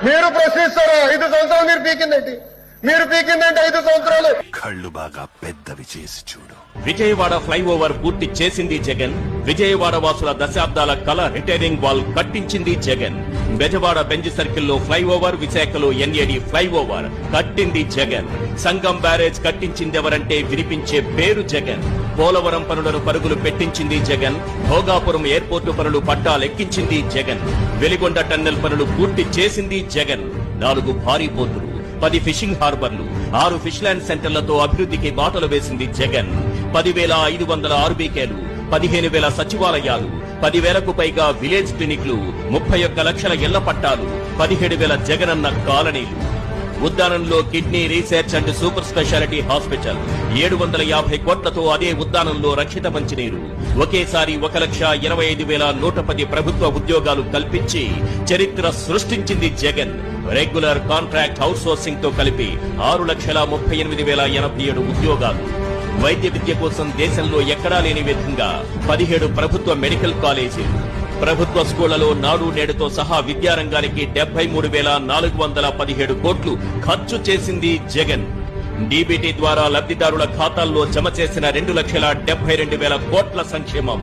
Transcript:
మీరు ప్రశ్నిస్తారా? 5 సంవత్సరాలు మీరు పీకిందండి. మీరు పీకిందంటే 5 సంవత్సరాలు. కళ్ళు బాగా పెద్దవి చేసి చూడు. విజయవాడ ఫ్లైఓవర్ పూర్తి చేసింది జగన్. విజయవాడ వాసుల దశాబ్దాల కళ రిటైరింగ్ వాల్ కట్టించింది జగన్. బెజవాడ బెంజ్ సర్కిల్లో ఫ్లైఓవర్, విశాఖలో ఎన్ఏడి ఫ్లైఓవర్ కట్టింది జగన్. సంగం బ్యారేజ్ కట్టించిందెవరంటే వినిపించే పేరు జగన్. పోలవరం పనులను పరుగులు పెట్టించింది జగన్. భోగాపురం ఎయిర్పోర్టు పనులు పట్టాలెక్కించింది జగన్. వెలిగొండ టన్నెల్ పనులు పూర్తి చేసింది జగన్. 4 భారీ పోర్టులు, 10 ఫిషింగ్ హార్బర్లు, 6 ఫిష్ ల్యాండ్ సెంటర్లతో అభివృద్ధికి బాటలు వేసింది జగన్. 10,500 ఆర్బీకేలు, 15,000 సచివాలయాలు, 10,000కు పైగా విలేజ్ క్లినిక్లు, 31 లక్షల ఇళ్ల పట్టాలు, 17,000 జగనన్న కాలనీలు. ఉద్దానంలో kidney research and super speciality hospital, 750 కోట్లతో అదే ఉద్దానంలో రక్షిత మంచినీరు. ఒకేసారి 1,25,110 ప్రభుత్వ ఉద్యోగాలు కల్పించి చరిత్ర సృష్టించింది Jagan. Regular contract out sourcing తో కలిపి 6,38,087 ఉద్యోగాలు. వైద్య విద్య కోసం దేశంలో ఎక్కడా లేని విధంగా 17 ప్రభుత్వ మెడికల్ కాలేజీలు. ప్రభుత్వ స్కూళ్లలో నాడు నేడుతో సహా విద్యారంగానికి 73,417 కోట్లు ఖర్చు చేసింది జగన్. డీబీటీ ద్వారా లబ్ధిదారుల ఖాతాల్లో జమ చేసిన 2,72,000 కోట్ల సంక్షేమం.